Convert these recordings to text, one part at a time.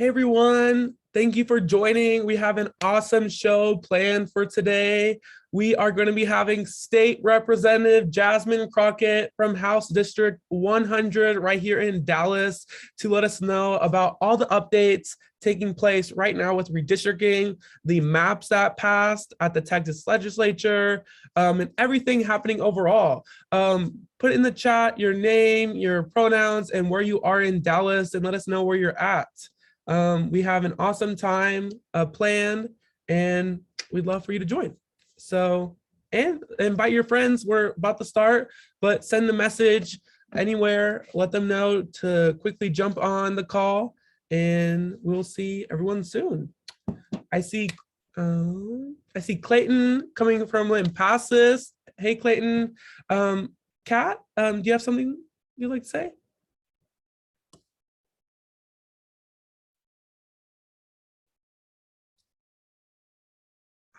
Hey everyone, thank you for joining. We have an awesome show planned for today. We are going to be having State Representative Jasmine Crockett from House District 100 right here in Dallas to let us know about all the updates taking place right now with redistricting, the maps that passed at the Texas legislature, and everything happening overall. Put in the chat your name, your pronouns, and where you are in Dallas, and let us know where you're at. We have an awesome time planned, and we'd love for you to join. So, and invite your friends. We're about to start, but send the message anywhere. Let them know to quickly jump on the call, and we'll see everyone soon. I see Clayton coming from Lampasas. Hey, Clayton. Kat, do you have something you'd like to say?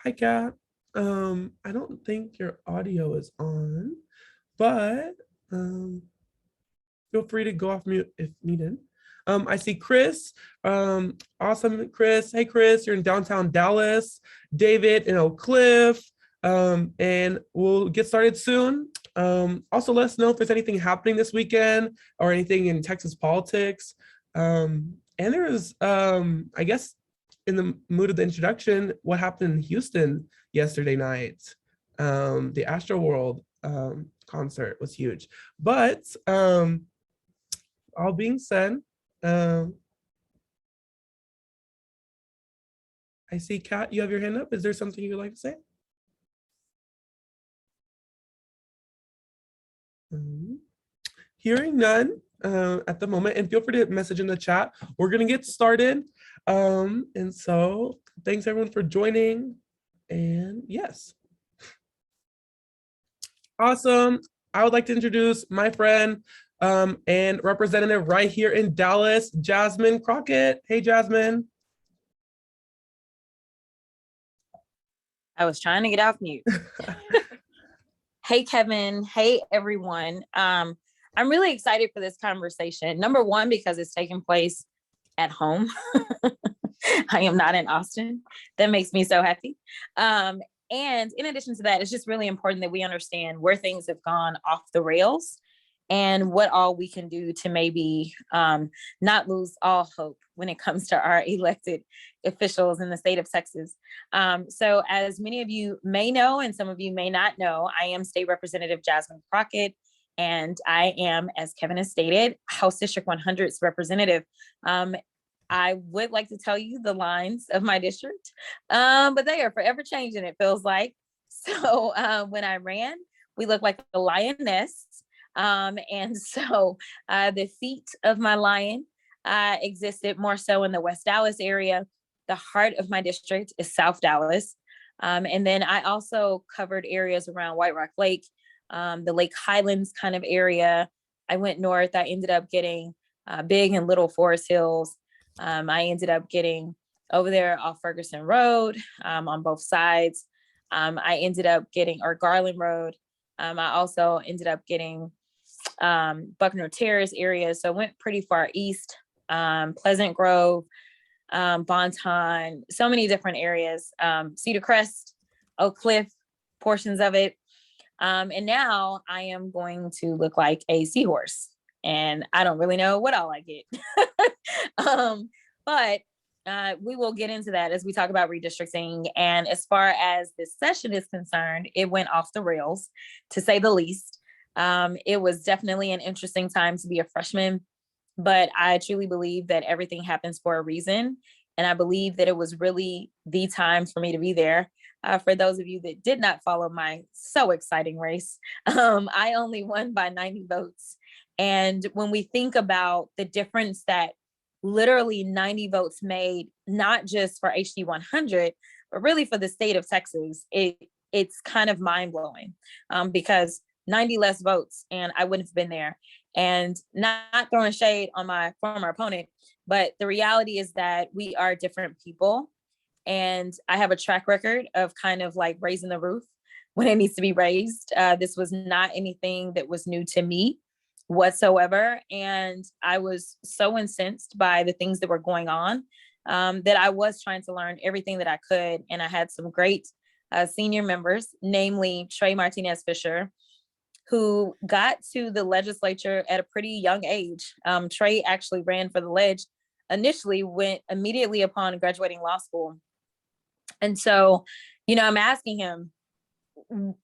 Hi, Kat. I don't think your audio is on, but feel free to go off mute if needed. I see Chris. Awesome, Chris. Hey, Chris, you're in downtown Dallas. David in Oak Cliff. And we'll get started soon. Also, let us know if there's anything happening this weekend or anything in Texas politics. And there is, I guess, in the mood of the introduction, what happened in Houston yesterday night. The Astroworld concert was huge. But all being said, I see Kat, you have your hand up. Is there something you'd like to say? Hearing none at the moment, and feel free to message in the chat. We're gonna get started. And so thanks everyone for joining. And yes. Awesome. I would like to introduce my friend and representative right here in Dallas, Jasmine Crockett. Hey, Jasmine. I was trying to get off mute. Hey, Kevin. Hey, everyone. I'm really excited for this conversation. Number one, because it's taking place at home. I am not in Austin. That makes me so happy. And in addition to that, it's just really important that we understand where things have gone off the rails and what all we can do to maybe not lose all hope when it comes to our elected officials in the state of Texas. So as many of you may know, and some of you may not know, I am State Representative Jasmine Crockett, and I am, as Kevin has stated, House District 100's representative. I would like to tell you the lines of my district, but they are forever changing, it feels like. So when I ran, we looked like a lioness. And so the feet of my lion existed more so in the West Dallas area. The heart of my district is South Dallas. And then I also covered areas around White Rock Lake, the Lake Highlands kind of area. I went north. I ended up getting Big and Little Forest Hills. I ended up getting over there off Ferguson Road on both sides. I ended up getting, or Garland Road. I also ended up getting Buckner Terrace area. So I went pretty far east, Pleasant Grove, Bonton, so many different areas, Cedar Crest, Oak Cliff, portions of it. And now I am going to look like a seahorse, and I don't really know what all I get. But we will get into that as we talk about redistricting. And as far as this session is concerned, it went off the rails, to say the least. It was definitely an interesting time to be a freshman, but I truly believe that everything happens for a reason. And I believe that it was really the time for me to be there. For those of you that did not follow my so exciting race, I only won by 90 votes. And when we think about the difference that literally 90 votes made, not just for HD 100, but really for the state of Texas, it's kind of mind blowing because 90 less votes and I wouldn't have been there. And not throwing shade on my former opponent, but the reality is that we are different people. And I have a track record of kind of like raising the roof when it needs to be raised. This was not anything that was new to me. whatsoever. And I was so incensed by the things that were going on, that I was trying to learn everything that I could. And I had some great senior members, namely Trey Martinez Fisher, who got to the legislature at a pretty young age. Trey actually ran for the ledge initially, went immediately upon graduating law school. And so, I'm asking him,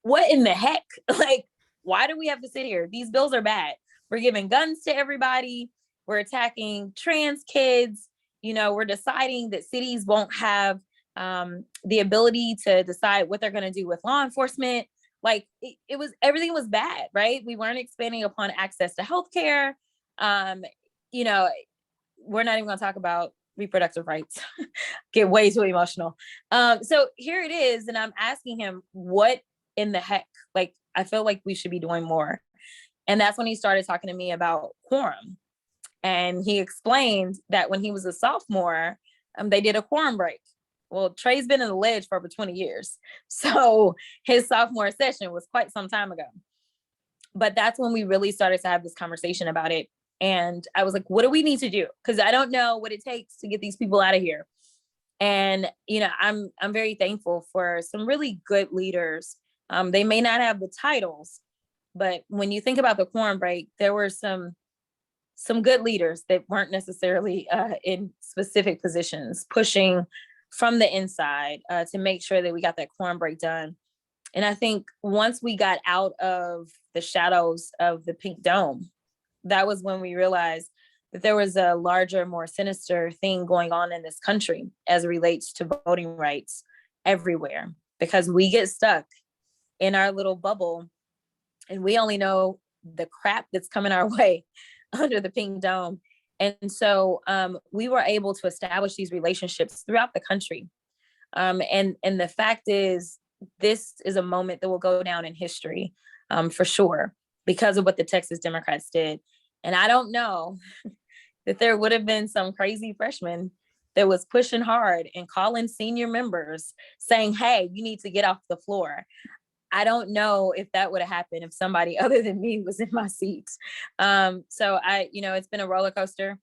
what in the heck? Like, why do we have to sit here? These bills are bad. We're giving guns to everybody. We're attacking trans kids. We're deciding that cities won't have the ability to decide what they're going to do with law enforcement. Like everything was bad, right? We weren't expanding upon access to healthcare. We're not even going to talk about reproductive rights. Get way too emotional. So here it is. And I'm asking him, what in the heck? Like, I feel like we should be doing more. And that's when he started talking to me about quorum. And he explained that when he was a sophomore, they did a quorum break. Well, Trey's been in the ledge for over 20 years. So his sophomore session was quite some time ago. But that's when we really started to have this conversation about it. And I was like, what do we need to do? Because I don't know what it takes to get these people out of here. And, I'm very thankful for some really good leaders. They may not have the titles, but when you think about the quorum break, there were some good leaders that weren't necessarily in specific positions, pushing from the inside to make sure that we got that quorum break done. And I think once we got out of the shadows of the Pink Dome, that was when we realized that there was a larger, more sinister thing going on in this country as it relates to voting rights everywhere, because we get stuck in our little bubble and we only know the crap that's coming our way under the Pink Dome. And so we were able to establish these relationships throughout the country. And the fact is, this is a moment that will go down in history for sure, because of what the Texas Democrats did. And I don't know that there would have been some crazy freshman that was pushing hard and calling senior members saying, hey, you need to get off the floor. I don't know if that would have happened if somebody other than me was in my seat. So it's been a roller coaster,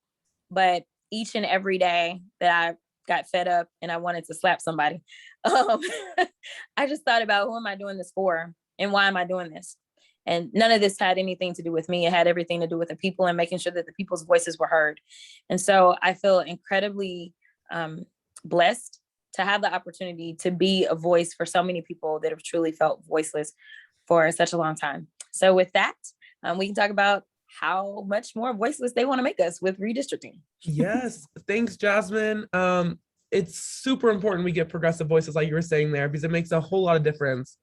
but each and every day that I got fed up and I wanted to slap somebody, I just thought about, who am I doing this for? And why am I doing this? And none of this had anything to do with me. It had everything to do with the people and making sure that the people's voices were heard. And so I feel incredibly blessed to have the opportunity to be a voice for so many people that have truly felt voiceless for such a long time. So with that, we can talk about how much more voiceless they want to make us with redistricting. Yes. Thanks, Jasmine. It's super important we get progressive voices, like you were saying there, because it makes a whole lot of difference.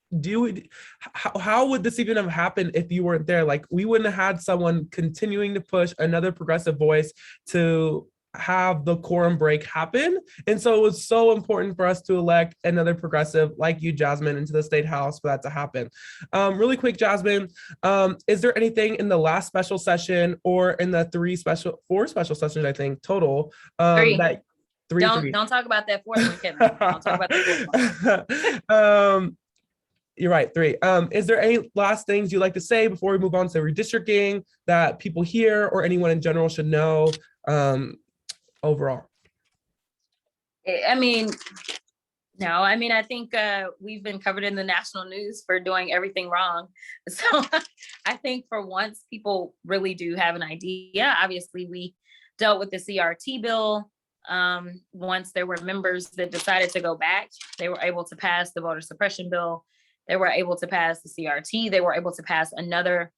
How would this even have happened if you weren't there? Like, we wouldn't have had someone continuing to push another progressive voice to have the quorum break happen. And so it was so important for us to elect another progressive like you, Jasmine, into the state house for that to happen. Really quick, Jasmine, is there anything in the last special session or in the four special sessions, I think, total, that Don't talk about that fourth one, Kevin. Don't talk about that fourth one. You're right, 3. Is there any last things you'd like to say before we move on to redistricting that people here or anyone in general should know overall? I think we've been covered in the national news for doing everything wrong. So I think for once, people really do have an idea. Obviously, we dealt with the CRT bill. Once there were members that decided to go back, they were able to pass the voter suppression bill. They were able to pass the CRT. They were able to pass another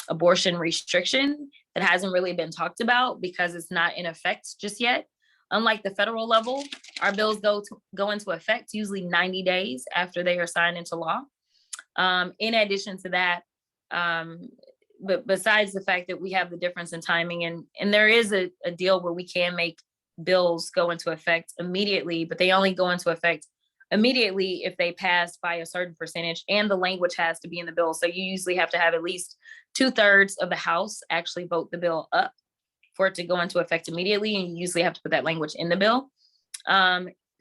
abortion restriction that hasn't really been talked about because it's not in effect just yet. Unlike the federal level, our bills go into effect usually 90 days after they are signed into law. In addition to that, but besides the fact that we have the difference in timing, and there is a deal where we can make bills go into effect immediately, but they only go into effect immediately if they pass by a certain percentage, and the language has to be in the bill. So you usually have to have at least 2/3 of the House actually vote the bill up for it to go into effect immediately, and you usually have to put that language in the bill.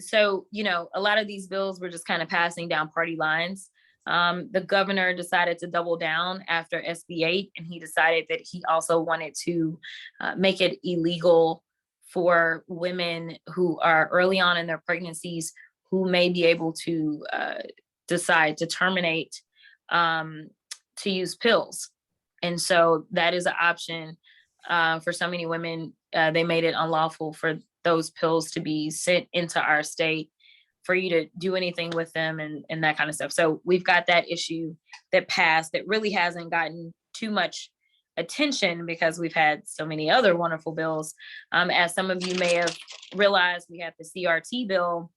So, a lot of these bills were just kind of passing down party lines. The governor decided to double down after SB 8, and he decided that he also wanted to make it illegal for women who are early on in their pregnancies who may be able to decide to terminate to use pills. And so that is an option for so many women. They made it unlawful for those pills to be sent into our state for you to do anything with them and that kind of stuff. So we've got that issue that passed that really hasn't gotten too much attention because we've had so many other wonderful bills. As some of you may have realized, we had the CRT bill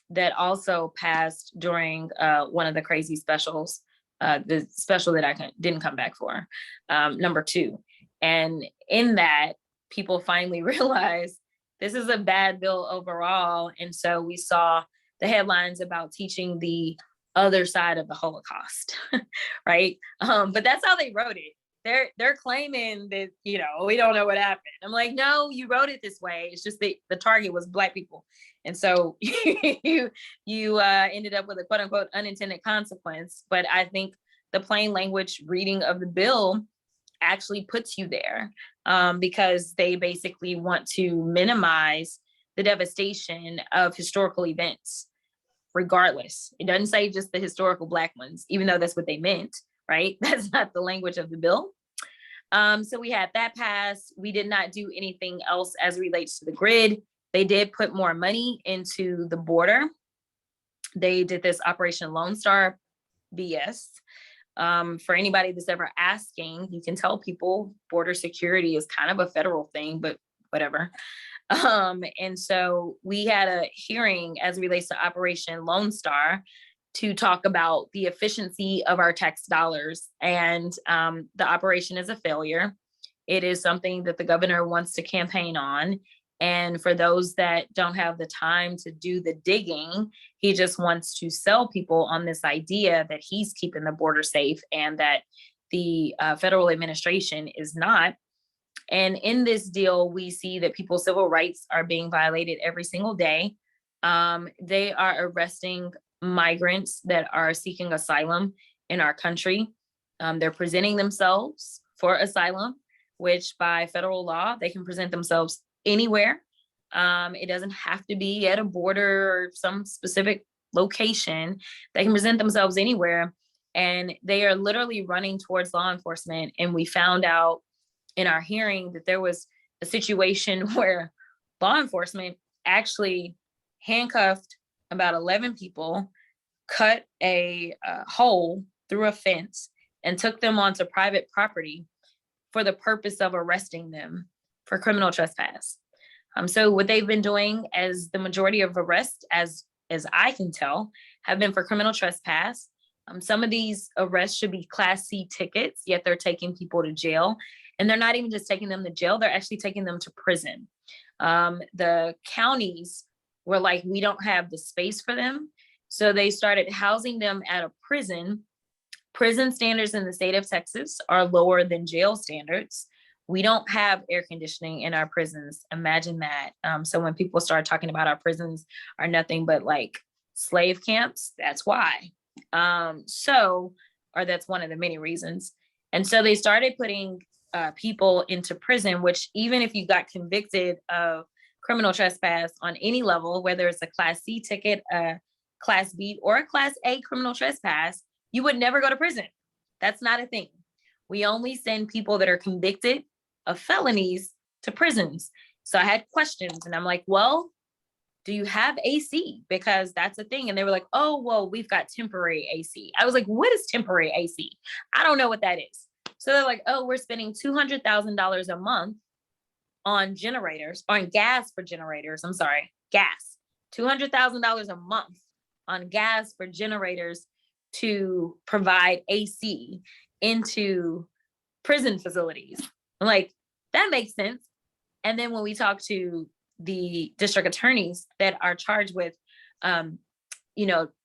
that also passed during one of the crazy specials, the special that I didn't come back for, number 2. And in that, people finally realized this is a bad bill overall. And so we saw the headlines about teaching the other side of the Holocaust, right? But that's how they wrote it. They're claiming that, you know, we don't know what happened. I'm like, no, you wrote it this way. It's just the target was Black people. And so you ended up with a quote unquote unintended consequence. But I think the plain language reading of the bill actually puts you there because they basically want to minimize the devastation of historical events, regardless. It doesn't say just the historical Black ones, even though that's what they meant, right? That's not the language of the bill. So we had that pass. We did not do anything else as relates to the grid. They did put more money into the border. They did this Operation Lone Star BS. For anybody that's ever asking, you can tell people border security is kind of a federal thing, but whatever. And so we had a hearing as it relates to Operation Lone Star to talk about the efficiency of our tax dollars. And the operation is a failure. It is something that the governor wants to campaign on. And for those that don't have the time to do the digging, he just wants to sell people on this idea that he's keeping the border safe and that the federal administration is not. And in this deal, we see that people's civil rights are being violated every single day. They are arresting migrants that are seeking asylum in our country. They're presenting themselves for asylum, which by federal law, they can present themselves anywhere. It doesn't have to be at a border or some specific location. They can present themselves anywhere. And they are literally running towards law enforcement. And we found out in our hearing that there was a situation where law enforcement actually handcuffed about 11 people, cut a hole through a fence, and took them onto private property for the purpose of arresting them for criminal trespass. So what they've been doing, as the majority of arrests, as I can tell, have been for criminal trespass. Some of these arrests should be Class C tickets, yet they're taking people to jail. And they're not even just taking them to jail, they're actually taking them to prison. The counties were like, we don't have the space for them. So they started housing them at a prison. Prison standards in the state of Texas are lower than jail standards. We don't have air conditioning in our prisons. Imagine that. So when people start talking about our prisons are nothing but like slave camps, that's why. Or that's one of the many reasons. And so they started putting people into prison, which even if you got convicted of criminal trespass on any level, whether it's a Class C ticket, a Class B, or a Class A criminal trespass, you would never go to prison. That's not a thing. We only send people that are convicted of felonies to prisons. So I had questions and I'm like, well, do you have AC? Because that's a thing. And they were like, oh, well, we've got temporary AC. I was like, what is temporary AC? I don't know what that is. So they're like, oh, we're spending $200,000 a month on generators, on gas for generators. I'm sorry, gas. $200,000 a month on gas for generators to provide AC into prison facilities. I'm like, that makes sense. And then when we talk to the district attorneys that are charged with,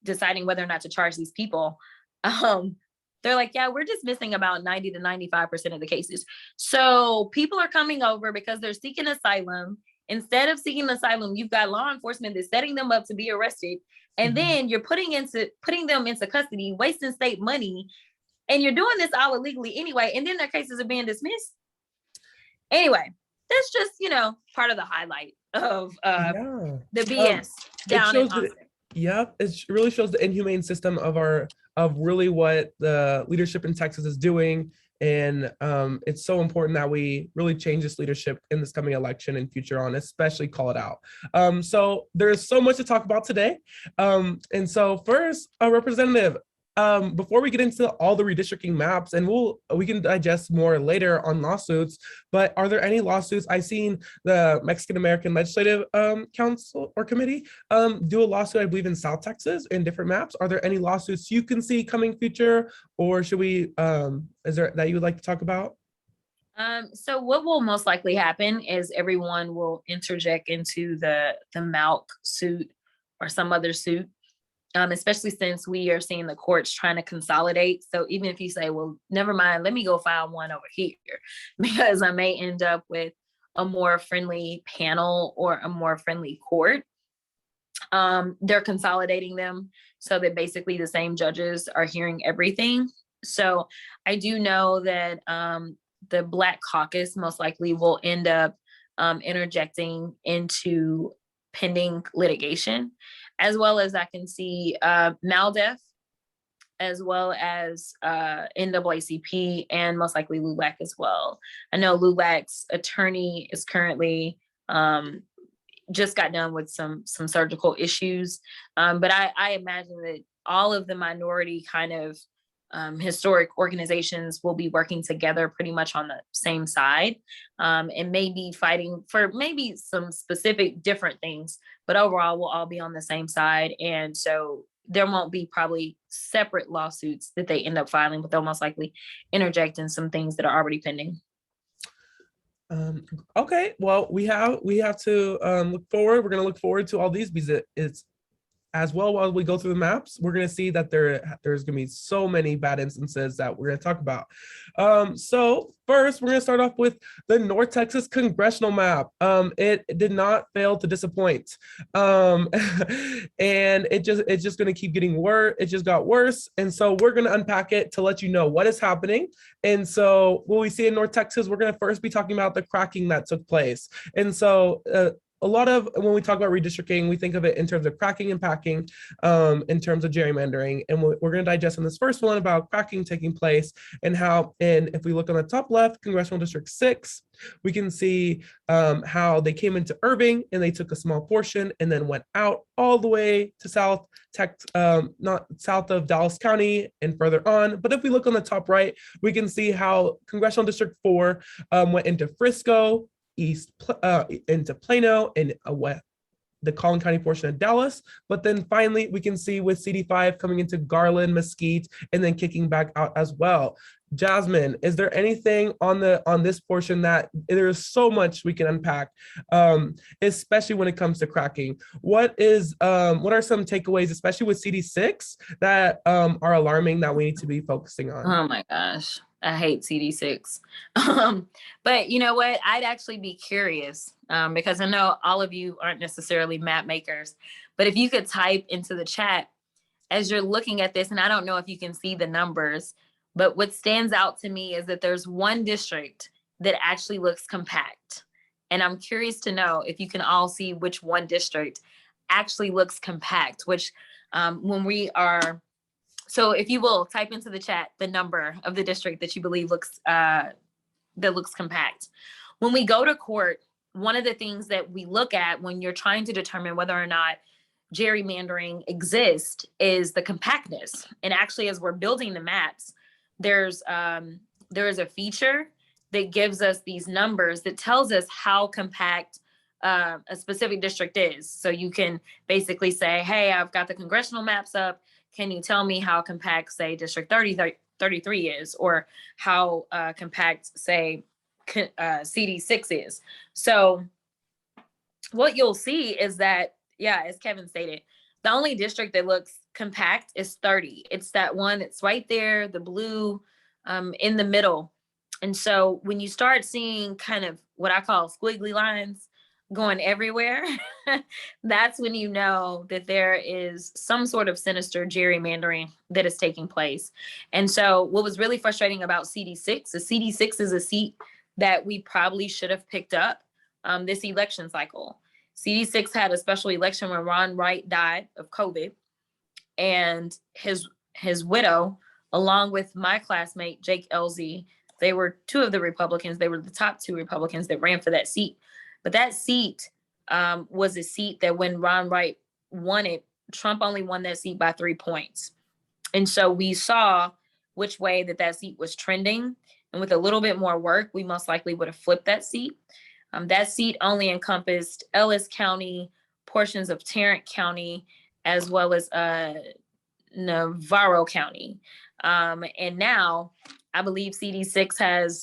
deciding whether or not to charge these people, they're like, yeah, we're dismissing about 90 to 95% of the cases. So people are coming over because they're seeking asylum Instead of seeking asylum, you've got law enforcement that's setting them up to be arrested. And then you're putting them into custody, wasting state money. And you're doing this all illegally anyway. And then their cases are being dismissed. Anyway, that's just, part of the highlight of the BS down in Austin. Yep, it really shows the inhumane system of really what the leadership in Texas is doing. And it's so important that we really change this leadership in this coming election and future on, especially call it out. So there's so much to talk about today. And so first, a representative, before we get into all the redistricting maps, and we can digest more later on lawsuits, but are there any lawsuits? I've seen the Mexican American Legislative Council or Committee do a lawsuit, I believe, in South Texas in different maps. Are there any lawsuits you can see coming future, or should we, is there that you would like to talk about? So what will most likely happen is everyone will interject into the Malk suit or some other suit. Especially since we are seeing the courts trying to consolidate. So even if you say, well, never mind, let me go file one over here, because I may end up with a more friendly panel or a more friendly court. They're consolidating them so that basically the same judges are hearing everything. So I do know that the Black Caucus most likely will end up interjecting into pending litigation, as well as I can see MALDEF, as well as NAACP, and most likely LULAC as well. I know LULAC's attorney is currently just got done with some surgical issues, but I imagine that all of the minority kind of historic organizations will be working together pretty much on the same side, and maybe fighting for maybe some specific different things, but overall we'll all be on the same side. And so there won't be probably separate lawsuits that they end up filing, but they'll most likely interject in some things that are already pending. Okay, well, we have to look forward. We're going to look forward to all these, because it's as well. While we go through the maps, we're going to see that there's going to be so many bad instances that we're going to talk about. So first, we're going to start off with the North Texas congressional map. It did not fail to disappoint, and it's just going to keep getting worse. It just got worse, and so we're going to unpack it to let you know what is happening. And so what we see in North Texas, we're going to first be talking about the cracking that took place. And so a lot of, when we talk about redistricting, we think of it in terms of cracking and packing, in terms of gerrymandering. And we're going to digest in this first one about cracking taking place, and how, and if we look on the top left, Congressional District 6, we can see how they came into Irving and they took a small portion and then went out all the way to not south of Dallas County and further on. But if we look on the top right, we can see how Congressional District 4 went into Frisco, into Plano, and the Collin County portion of Dallas. But then finally, we can see with CD5 coming into Garland, Mesquite, and then kicking back out as well. Jasmine, is there anything on this portion that there's so much we can unpack, especially when it comes to cracking? What are some takeaways, especially with CD6, that are alarming that we need to be focusing on? Oh my gosh, I hate CD6. But you know what? I'd actually be curious, because I know all of you aren't necessarily map makers, but if you could type into the chat as you're looking at this, and I don't know if you can see the numbers, but what stands out to me is that there's one district that actually looks compact. And I'm curious to know if you can all see which one district actually looks compact, which so if you will type into the chat the number of the district that you believe looks compact. When we go to court, one of the things that we look at when you're trying to determine whether or not gerrymandering exists is the compactness. And actually, as we're building the maps, there is a feature that gives us these numbers that tells us how compact a specific district is. So you can basically say, hey, I've got the congressional maps up. Can you tell me how compact, say, District 33 is, or how compact, say, CD6 is? So what you'll see is that, yeah, as Kevin stated, the only district that looks compact is 30. It's that one that's right there, the blue in the middle. And so when you start seeing kind of what I call squiggly lines, going everywhere, that's when you know that there is some sort of sinister gerrymandering that is taking place. And so what was really frustrating about CD6 is CD6 is a seat that we probably should have picked up this election cycle. CD6 had a special election when Ron Wright died of COVID, and his widow, along with my classmate Jake Elzy, they were two of the Republicans. They were the top two Republicans that ran for that seat. But that seat was a seat that when Ron Wright won it, Trump only won that seat by 3 points. And so we saw which way that seat was trending. And with a little bit more work, we most likely would have flipped that seat. That seat only encompassed Ellis County, portions of Tarrant County, as well as Navarro County. And now I believe CD6 has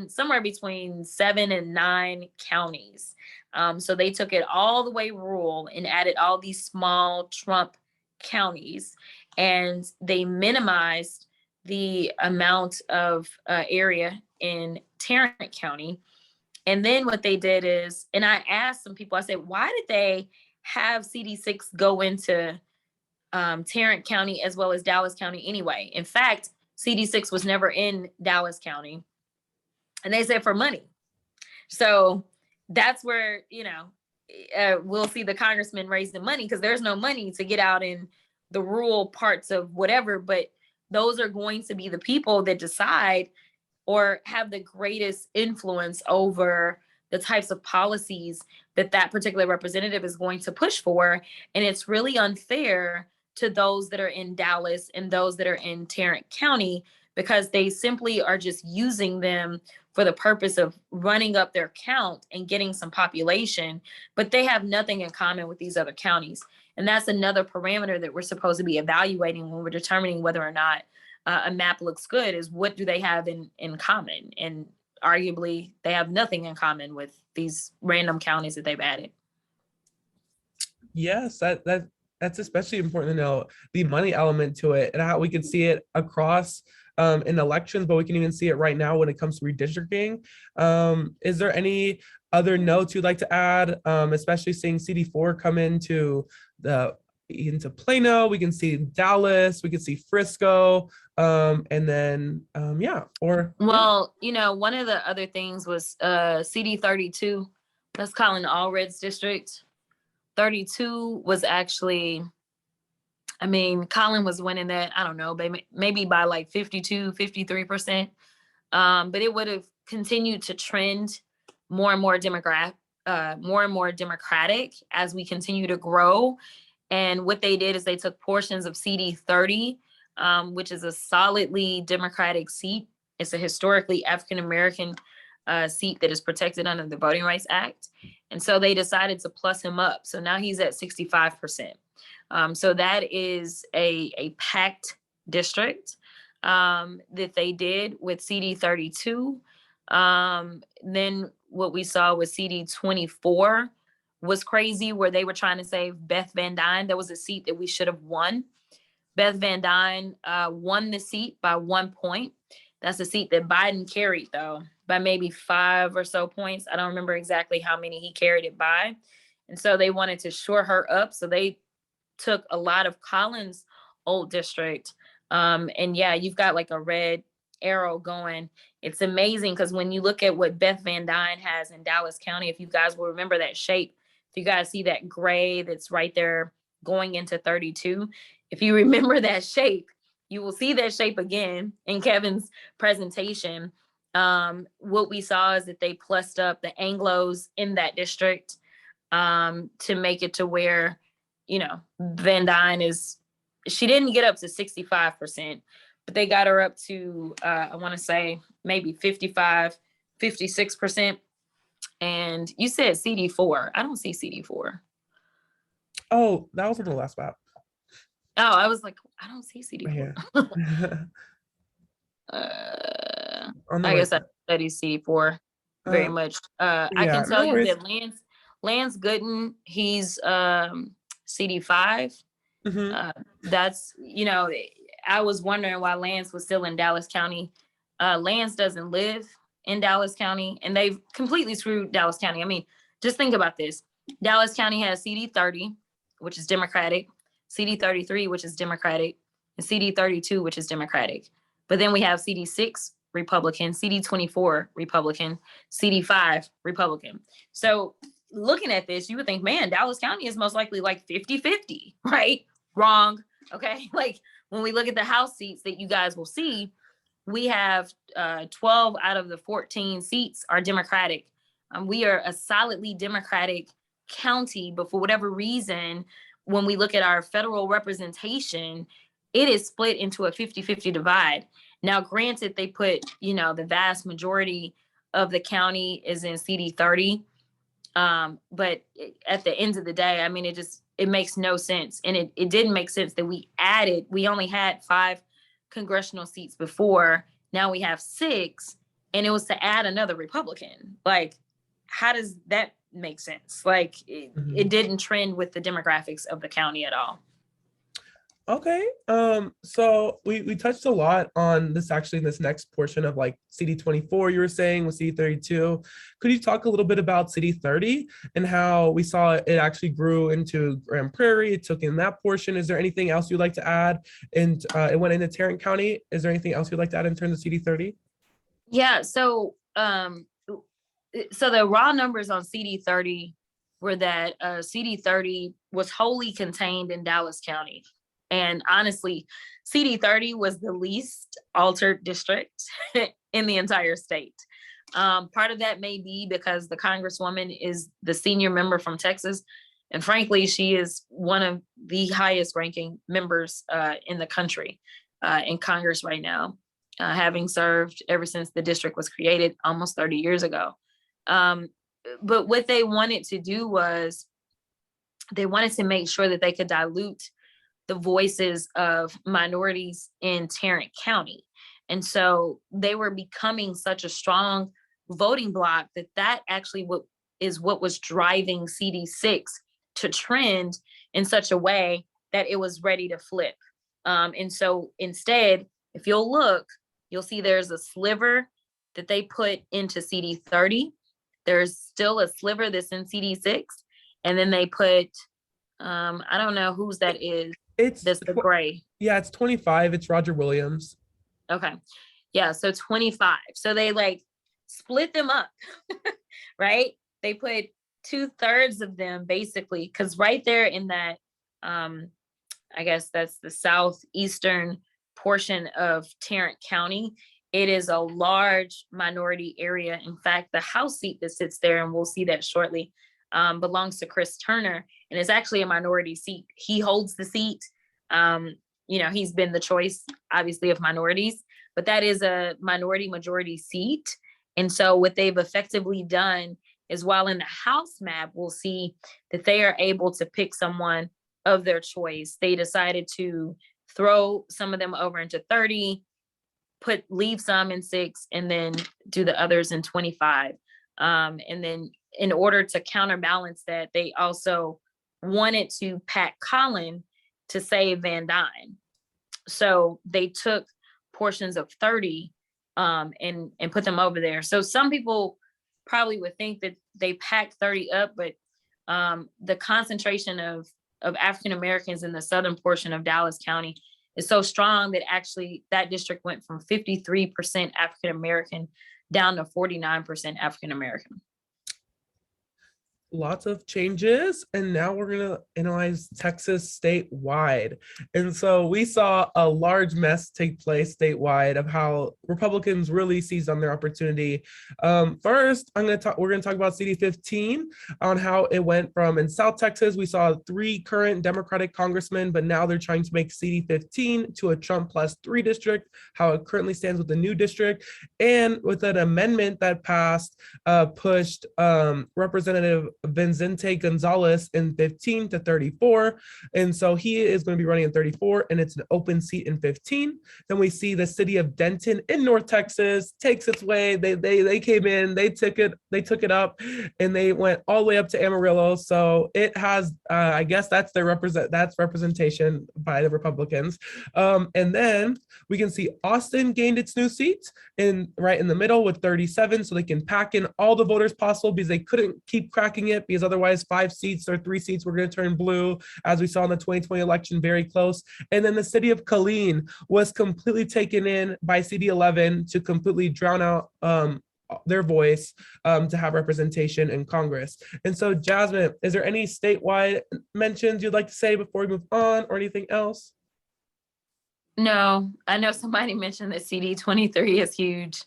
somewhere between 7 and 9 counties. So they took it all the way rural and added all these small Trump counties, and they minimized the amount of area in Tarrant County. And then what they did is, and I asked some people, I said, why did they have CD6 go into Tarrant County as well as Dallas County anyway? In fact, CD6 was never in Dallas County. And they said for money. So that's where, we'll see the congressman raising money, because there's no money to get out in the rural parts of whatever. But those are going to be the people that decide or have the greatest influence over the types of policies that particular representative is going to push for. And it's really unfair to those that are in Dallas and those that are in Tarrant County, because they simply are just using them for the purpose of running up their count and getting some population, but they have nothing in common with these other counties. And that's another parameter that we're supposed to be evaluating when we're determining whether or not a map looks good, is what do they have in common? And arguably they have nothing in common with these random counties that they've added. Yes, that's especially important to know, the money element to it, and how we can see it across in elections, but we can even see it right now when it comes to redistricting. Is there any other notes you'd like to add, especially seeing CD4 come into Plano? We can see Dallas, we can see Frisco, and then one of the other things was CD32. That's Colin Allred's district. 32 was actually, Colin was winning that, I don't know, maybe by like 52, 53%. But it would have continued to trend more and more democratic as we continue to grow. And what they did is they took portions of CD30, which is a solidly Democratic seat. It's a historically African-American seat that is protected under the Voting Rights Act. And so they decided to plus him up. So now he's at 65%. So that is a packed district that they did with CD32. Then what we saw with CD24 was crazy, where they were trying to save Beth Van Dyne. That was a seat that we should have won. Beth Van Dyne won the seat by 1 point. That's a seat that Biden carried, though, by maybe 5 or so points. I don't remember exactly how many he carried it by. And so they wanted to shore her up. So they took a lot of Collins' old district. And yeah, you've got like a red arrow going. It's amazing, because when you look at what Beth Van Dyne has in Dallas County, if you guys will remember that shape, if you guys see that gray that's right there going into 32, if you remember that shape, you will see that shape again in Kevin's presentation. What we saw is that they plussed up the Anglos in that district to make it to where, Van Dyne she didn't get up to 65%, but they got her up to, I want to say maybe 55, 56%. And you said CD4. I don't see CD4. Oh, that was on the last map. Oh, I was like, I don't see CD4. I guess I study CD4 very much. I can tell you that Lance Gooden, he's CD5. That's, I was wondering why Lance was still in Dallas County. Lance doesn't live in Dallas County, and they've completely screwed Dallas County. just think about this. Dallas County has CD 30, which is Democratic, CD 33, which is Democratic, and CD 32, which is Democratic. But then we have CD 6, Republican, CD 24, Republican, CD 5, Republican. So looking at this, you would think, man, Dallas County is most likely like 50-50, right? Wrong. Okay. Like when we look at the House seats that you guys will see, we have 12 out of the 14 seats are Democratic. We are a solidly Democratic county, but for whatever reason, when we look at our federal representation, it is split into a 50-50 divide. Now, granted, they put, the vast majority of the county is in CD 30. But at the end of the day, I mean, it makes no sense. And it didn't make sense that we only had 5 congressional seats before. Now we have 6, and it was to add another Republican. Like, how does that make sense? Like, it didn't trend with the demographics of the county at all. Okay. So we touched a lot on this actually in this next portion of like CD 24, you were saying with CD 32. Could you talk a little bit about CD 30 and how we saw it actually grew into Grand Prairie? It took in that portion. Is there anything else you'd like to add? And it went into Tarrant County. Is there anything else you'd like to add in terms of CD 30? Yeah. So the raw numbers on CD 30 were that CD 30 was wholly contained in Dallas County. And honestly, CD 30 was the least altered district in the entire state. Part of that may be because the Congresswoman is the senior member from Texas. And frankly, she is one of the highest ranking members in the country in Congress right now, having served ever since the district was created almost 30 years ago. But what they wanted to do was they wanted to make sure that they could dilute the voices of minorities in Tarrant County. And so they were becoming such a strong voting bloc that actually what was driving CD 6 to trend in such a way that it was ready to flip. And so instead, if you'll look, you'll see there's a sliver that they put into CD 30. There's still a sliver that's in CD 6. And then they put, I don't know whose that is. That's the gray. Yeah, it's 25. It's Roger Williams. Okay. Yeah, so 25. So they like split them up, right? They put 2/3 of them basically, because right there in that, I guess that's the southeastern portion of Tarrant County. It is a large minority area. In fact, the House seat that sits there, and we'll see that shortly, belongs to Chris Turner, and it's actually a minority seat. He holds the seat. He's been the choice, obviously, of minorities, but that is a minority majority seat. And so what they've effectively done is, while in the House map, we'll see that they are able to pick someone of their choice. They decided to throw some of them over into 30, leave some in 6, and then do the others in 25. And then in order to counterbalance that, they also wanted to pack Collin to save Van Dyne. So they took portions of 30 and put them over there. So some people probably would think that they packed 30 up, but the concentration of African Americans in the southern portion of Dallas County is so strong that actually that district went from 53% African American down to 49% African American. Lots of changes, and now we're going to analyze Texas statewide. And so we saw a large mess take place statewide of how Republicans really seized on their opportunity. First, we're going to talk about CD 15 on how it went from, in South Texas, we saw 3 current Democratic congressmen, but now they're trying to make CD 15 to a Trump +3 district, how it currently stands with the new district, and with an amendment that passed, pushed Representative Vicente Gonzalez in 15 to 34. And so he is going to be running in 34, and it's an open seat in 15. Then we see the city of Denton in North Texas takes its way. They came in, they took it up, and they went all the way up to Amarillo. So it has, I guess that's representation by the Republicans. And then we can see Austin gained its new seat right in the middle with 37, so they can pack in all the voters possible because they couldn't keep cracking flipping it, because otherwise 5 seats or 3 seats were going to turn blue, as we saw in the 2020 election, very close. And then the city of Killeen was completely taken in by CD11 to completely drown out their voice to have representation in Congress. And so, Jasmine, is there any statewide mentions you'd like to say before we move on, or anything else? No, I know somebody mentioned that CD23 is huge.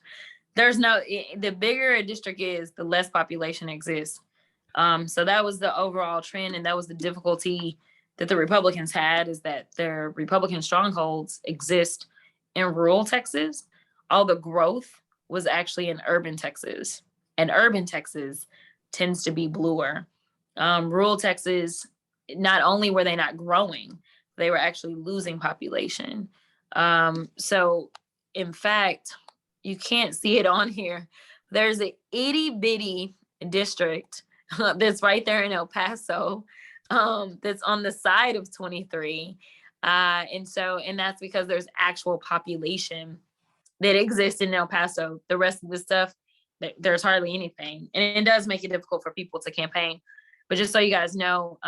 The bigger a district is, the less population exists. So that was the overall trend, and that was the difficulty that the Republicans had, is that their Republican strongholds exist in rural Texas. All the growth was actually in urban Texas, and urban Texas tends to be bluer. Rural Texas, not only were they not growing, they were actually losing population. So in fact, you can't see it on here. There's an itty bitty district that's right there in El Paso, that's on the side of 23. And that's because there's actual population that exists in El Paso. The rest of the stuff, there's hardly anything. And it does make it difficult for people to campaign. But just so you guys know,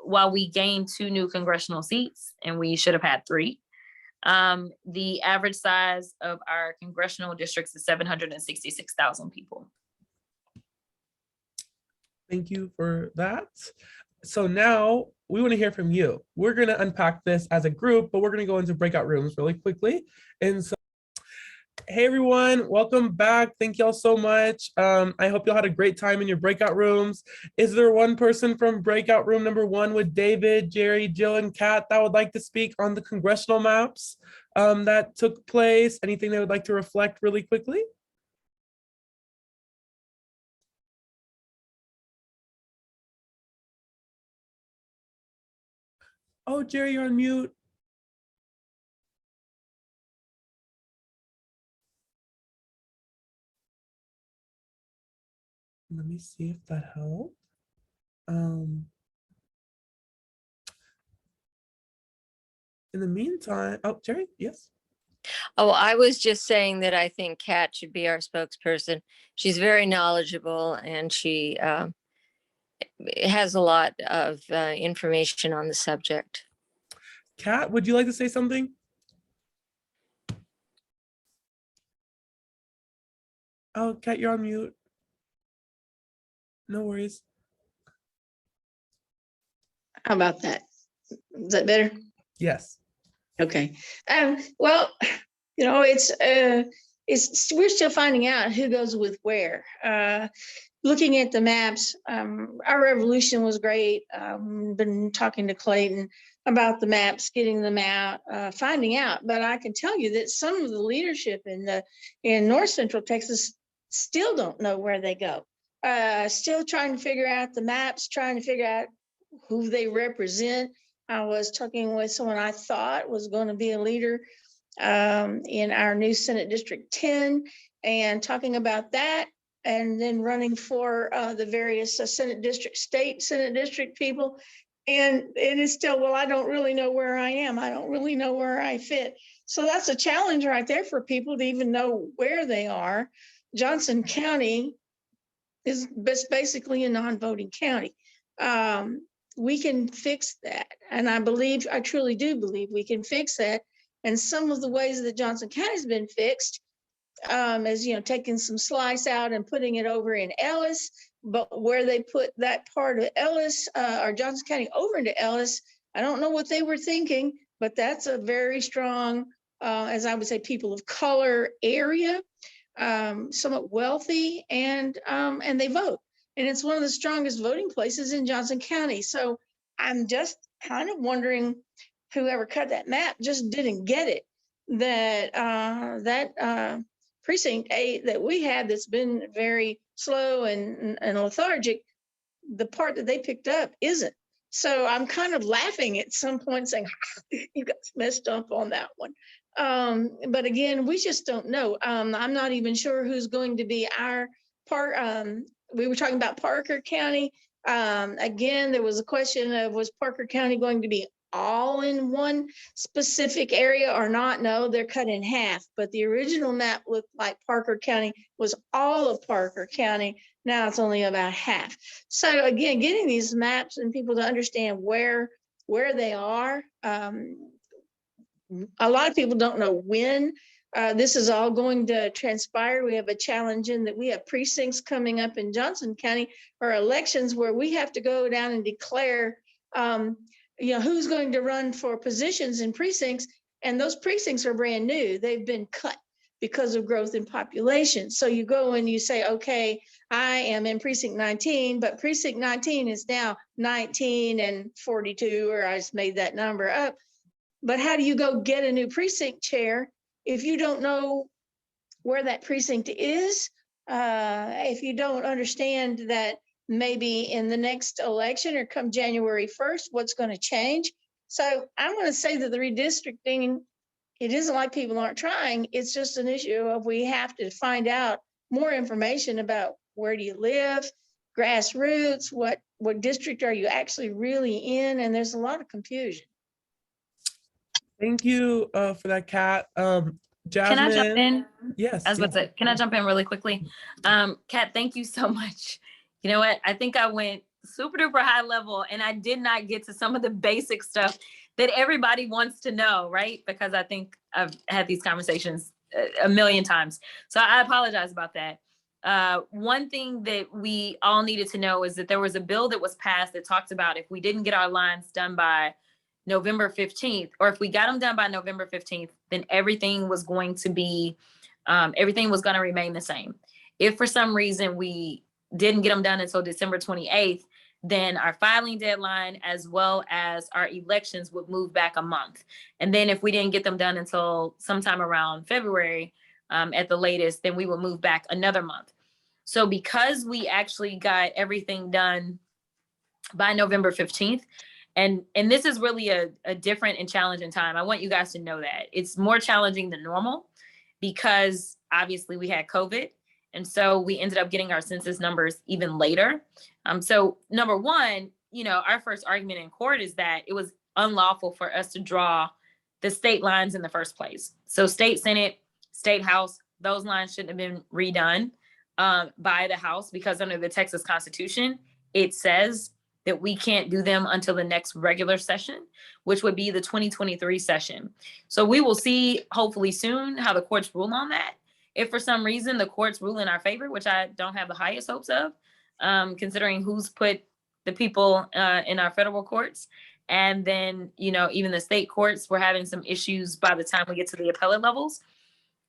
while we gained 2 new congressional seats, and we should have had 3, the average size of our congressional districts is 766,000 people. Thank you for that. So now we want to hear from you. We're going to unpack this as a group, but we're going to go into breakout rooms really quickly. And so, hey everyone, welcome back. Thank y'all so much. I hope y'all had a great time in your breakout rooms. Is there one person from breakout room number 1 with David, Jerry, Jill, and Kat that would like to speak on the congressional maps that took place? Anything they would like to reflect really quickly? Oh, Jerry, you're on mute. Let me see if that helped. In the meantime, oh, Jerry, yes. Oh, I was just saying that I think Kat should be our spokesperson. She's very knowledgeable, and she has a lot of information on the subject. Kat, would you like to say something? Oh, Kat, you're on mute. No worries. How about that? Is that better? Yes. Okay. Well, it's we're still finding out who goes with where. Looking at the maps, our revolution was great. Been talking to Clayton about the maps, getting them out, finding out. But I can tell you that some of the leadership in North Central Texas still don't know where they go. Still trying to figure out the maps, trying to figure out who they represent. I was talking with someone I thought was going to be a leader in our new Senate District 10, and talking about that, and then running for the various Senate District, state Senate District people. And it's still, well, I don't really know where I am. I don't really know where I fit. So that's a challenge right there for people to even know where they are. Johnson County is basically a non-voting county. We can fix that. And I truly do believe we can fix that. And some of the ways that Johnson County has been fixed is, taking some slice out and putting it over in Ellis. But where they put that part of Ellis or Johnson County over into Ellis, I don't know what they were thinking, but that's a very strong, as I would say, people of color area, somewhat wealthy, and they vote. And it's one of the strongest voting places in Johnson County. So I'm just kind of wondering, whoever cut that map just didn't get it, that precinct 8 that we had that's been very slow and lethargic, the part that they picked up isn't. So I'm kind of laughing at some point saying, you guys messed up on that one. But again, we just don't know. I'm not even sure who's going to be our part. We were talking about Parker County. Again, there was a question of, was Parker County going to be all in one specific area or not? No, they're cut in half, but the original map looked like Parker County was all of Parker County. Now it's only about half. So again, getting these maps and people to understand where they are. A lot of people don't know when this is all going to transpire. We have a challenge in that we have precincts coming up in Johnson County, or elections where we have to go down and declare, who's going to run for positions in precincts. And those precincts are brand new. They've been cut because of growth in population. So you go and you say, okay, I am in precinct 19, but precinct 19 is now 19 and 42, or I just made that number up. But how do you go get a new precinct chair if you don't know where that precinct is? If you don't understand that maybe in the next election or come January 1st, what's going to change? So I'm going to say that the redistricting, it isn't like people aren't trying. It's just an issue of we have to find out more information about where do you live, grassroots, what district are you actually really in? And there's a lot of confusion. Thank you for that, Kat. Jasmine. Can I jump in? Yes. I was about to say, can I jump in really quickly? Kat, thank you so much. You know what? I think I went super duper high level and I did not get to some of the basic stuff that everybody wants to know, right? Because I think I've had these conversations a million times. So I apologize about that. One thing that we all needed to know is that there was a bill that was passed that talked about if we didn't get our lines done by November 15th, or if we got them done by November 15th, then everything was going to remain the same. If for some reason we didn't get them done until December 28th, then our filing deadline as well as our elections would move back a month. And then if we didn't get them done until sometime around February at the latest, then we would move back another month. So because we actually got everything done by November 15th, and this is really a different and challenging time. I want you guys to know that. It's more challenging than normal because obviously we had COVID. And so we ended up getting our census numbers even later. So number one, our first argument in court is that it was unlawful for us to draw the state lines in the first place. So state Senate, state House, those lines shouldn't have been redone by the House because under the Texas Constitution, it says that we can't do them until the next regular session, which would be the 2023 session. So we will see hopefully soon how the courts rule on that. If for some reason the courts rule in our favor, which I don't have the highest hopes of, considering who's put the people in our federal courts. And then, even the state courts, we're having some issues by the time we get to the appellate levels.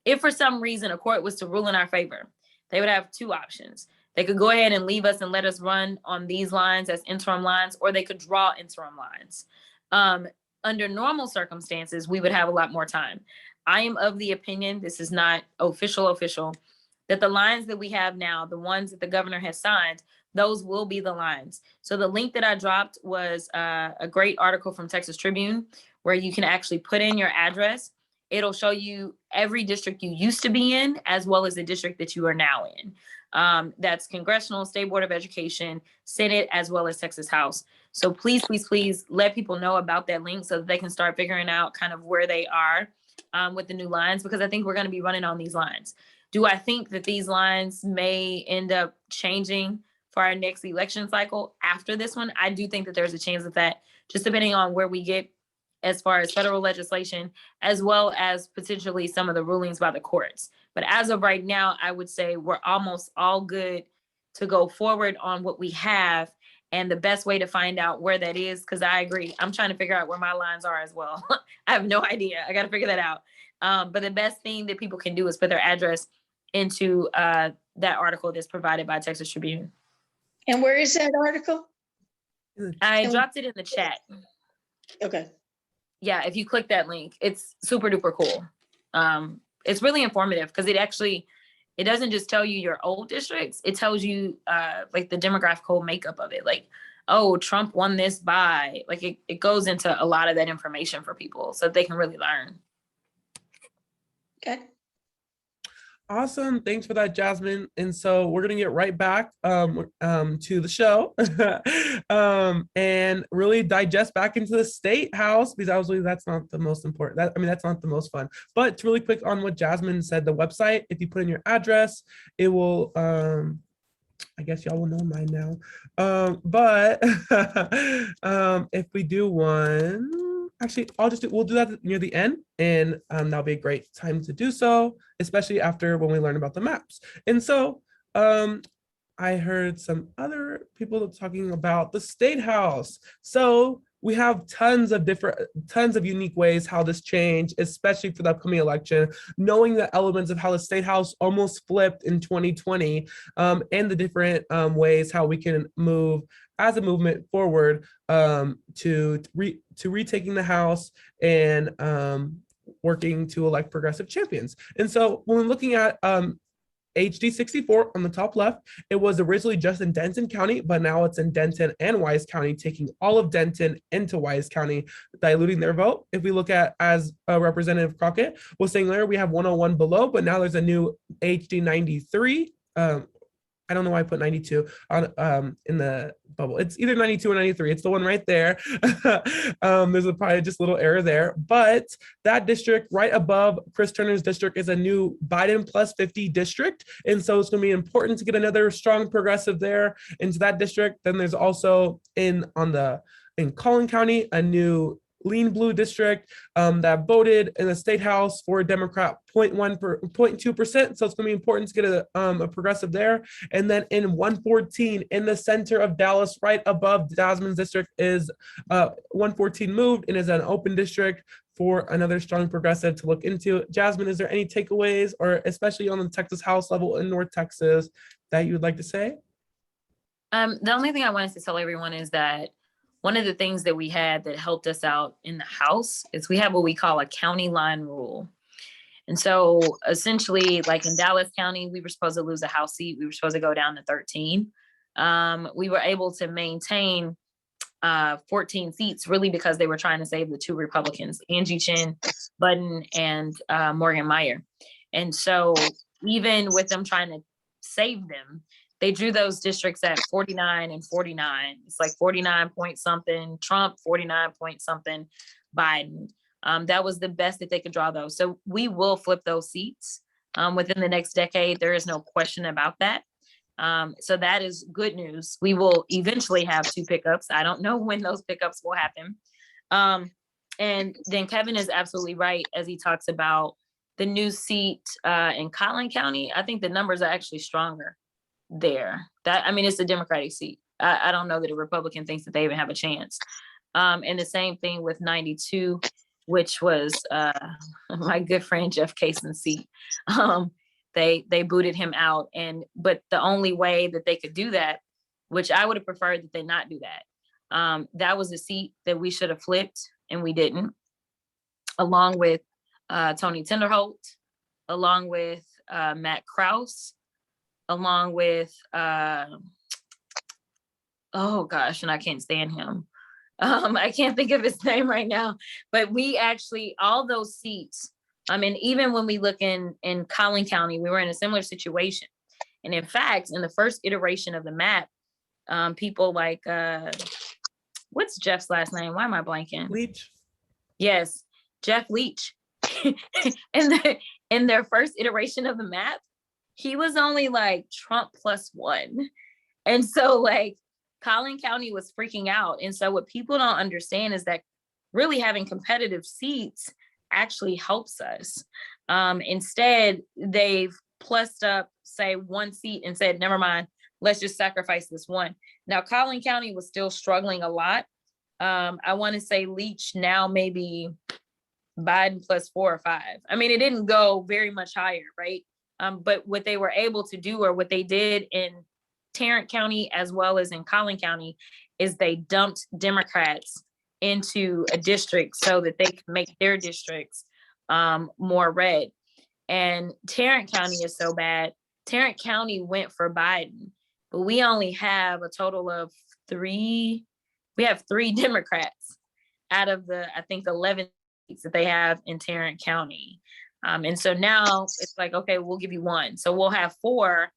If for some reason a court was to rule in our favor, they would have two options. They could go ahead and leave us and let us run on these lines as interim lines, or they could draw interim lines. Under normal circumstances, we would have a lot more time. I am of the opinion, this is not official, that the lines that we have now, the ones that the governor has signed, those will be the lines. So the link that I dropped was a great article from Texas Tribune where you can actually put in your address. It'll show you every district you used to be in, as well as the district that you are now in. That's Congressional, State Board of Education, Senate, as well as Texas House. So please, please, please let people know about that link so that they can start figuring out kind of where they are with the new lines, because I think we're going to be running on these lines. Do I think that these lines may end up changing for our next election cycle after this one? I do think that there's a chance of that, just depending on where we get as far as federal legislation, as well as potentially some of the rulings by the courts. But as of right now, I would say we're almost all good to go forward on what we have. And the best way to find out where that is, because I agree, I'm trying to figure out where my lines are as well. I have no idea. I got to figure that out. But the best thing that people can do is put their address into that article that's provided by Texas Tribune. And where is that article? I dropped it in the chat. Okay. Yeah, if you click that link, it's super duper cool. It's really informative because it doesn't just tell you your old districts. It tells you like the demographical makeup of it. Like, oh, Trump won this by, like it goes into a lot of that information for people so they can really learn. Okay. Awesome. Thanks for that, Jasmine. And so we're going to get right back to the show and really digest back into the state house, because obviously that's not the most important. That's not the most fun. But it's really quick on what Jasmine said, the website, if you put in your address, it will I guess y'all will know mine now. But if we do one, actually, we'll do that near the end, and that'll be a great time to do so, especially after when we learn about the maps. And so, I heard some other people talking about the State House. So we have tons of unique ways how this changed, especially for the upcoming election, knowing the elements of how the State House almost flipped in 2020, and the different ways how we can move as a movement forward, to retaking the House and working to elect progressive champions. And so when we're looking at HD 64 on the top left, it was originally just in Denton County, but now it's in Denton and Wise County, taking all of Denton into Wise County, diluting their vote. If we look at, as Representative Crockett was saying earlier, we have 101 below, but now there's a new HD 93. I don't know why I put 92 on in the bubble. It's either 92 or 93. It's the one right there. There's probably just a little error there. But that district right above Chris Turner's district is a new Biden plus 50 district. And so it's going to be important to get another strong progressive there into that district. Then there's also in Collin County, a new lean blue district that voted in the State House for a Democrat 0.2%. So it's going to be important to get a progressive there. And then in 114 in the center of Dallas, right above Jasmine's district, is 114 moved and is an open district for another strong progressive to look into. Jasmine, is there any takeaways, or especially on the Texas House level in North Texas, that you would like to say? The only thing I wanted to tell everyone is that one of the things that we had that helped us out in the House is we have what we call a county line rule. And so essentially, like in Dallas County, we were supposed to lose a House seat. We were supposed to go down to 13. We were able to maintain 14 seats, really because they were trying to save the two Republicans, Angie Chin Budden and Morgan Meyer. And so even with them trying to save them, they drew those districts at 49 and 49. It's like 49 point something Trump, 49 point something Biden. That was the best that they could draw those. So we will flip those seats within the next decade. There is no question about that. So that is good news. We will eventually have two pickups. I don't know when those pickups will happen. And then Kevin is absolutely right as he talks about the new seat in Collin County. I think the numbers are actually stronger there. It's a Democratic seat. I don't know that a Republican thinks that they even have a chance. And the same thing with 92, which was my good friend Jeff Cason's seat. They booted him out, but the only way that they could do that, which I would have preferred that they not do that, that was a seat that we should have flipped and we didn't, along with Tony Tinderholt, along with Matt Krause, along with oh gosh, and I can't stand him. I can't think of his name right now, but we actually, all those seats, even when we look in Collin County, we were in a similar situation. And in fact, in the first iteration of the map, people like, what's Jeff's last name? Why am I blanking? Leach. Yes, Jeff Leach. in their first iteration of the map, he was only like Trump +1. And so like Collin County was freaking out. And so what people don't understand is that really having competitive seats actually helps us. Instead, they've plussed up, say, one seat and said, never mind, let's just sacrifice this one. Now, Collin County was still struggling a lot. I want to say Leach now maybe Biden +4 or 5. It didn't go very much higher, right? But what they were able to do, or what they did in Tarrant County as well as in Collin County, is they dumped Democrats into a district so that they could make their districts more red. And Tarrant County is so bad. Tarrant County went for Biden, but we only have a total of 3. We have 3 Democrats out of the, I think, 11 seats that they have in Tarrant County. And so now it's like, okay, we'll give you 1. So we'll have 4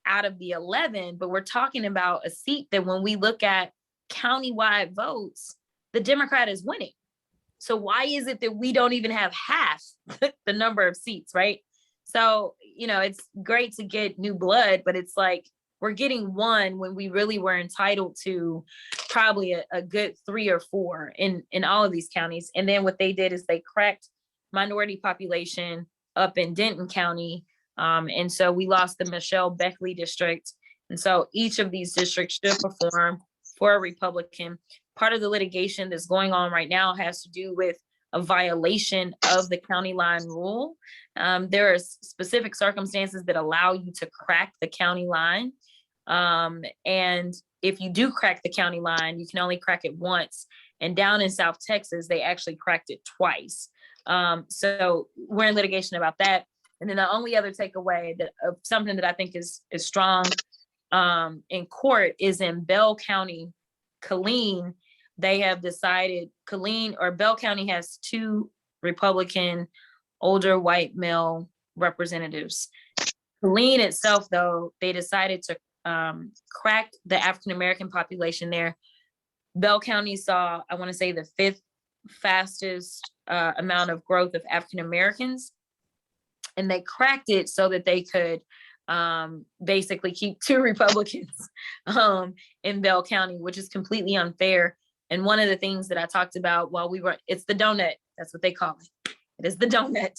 out of the 11, but we're talking about a seat that when we look at countywide votes, the Democrat is winning. So why is it that we don't even have half the number of seats, right? So, it's great to get new blood, but it's like, we're getting one when we really were entitled to probably a good 3 or 4 in all of these counties. And then what they did is they cracked minority population up in Denton County. And so we lost the Michelle Beckley district. And so each of these districts should perform for a Republican. Part of the litigation that's going on right now has to do with a violation of the county line rule. There are specific circumstances that allow you to crack the county line. And if you do crack the county line, you can only crack it once. And down in South Texas, they actually cracked it twice. So we're in litigation about that. And then the only other takeaway that of something that I think is strong in court is in Bell County, Killeen. They have decided Bell County has 2 Republican older white male representatives. Killeen itself, though, they decided to crack the African-American population there. Bell County saw, I want to say, the 5th fastest amount of growth of African-Americans. And they cracked it so that they could basically keep 2 Republicans in Bell County, which is completely unfair. And one of the things that I talked about while it's the donut, that's what they call it. It is the donut.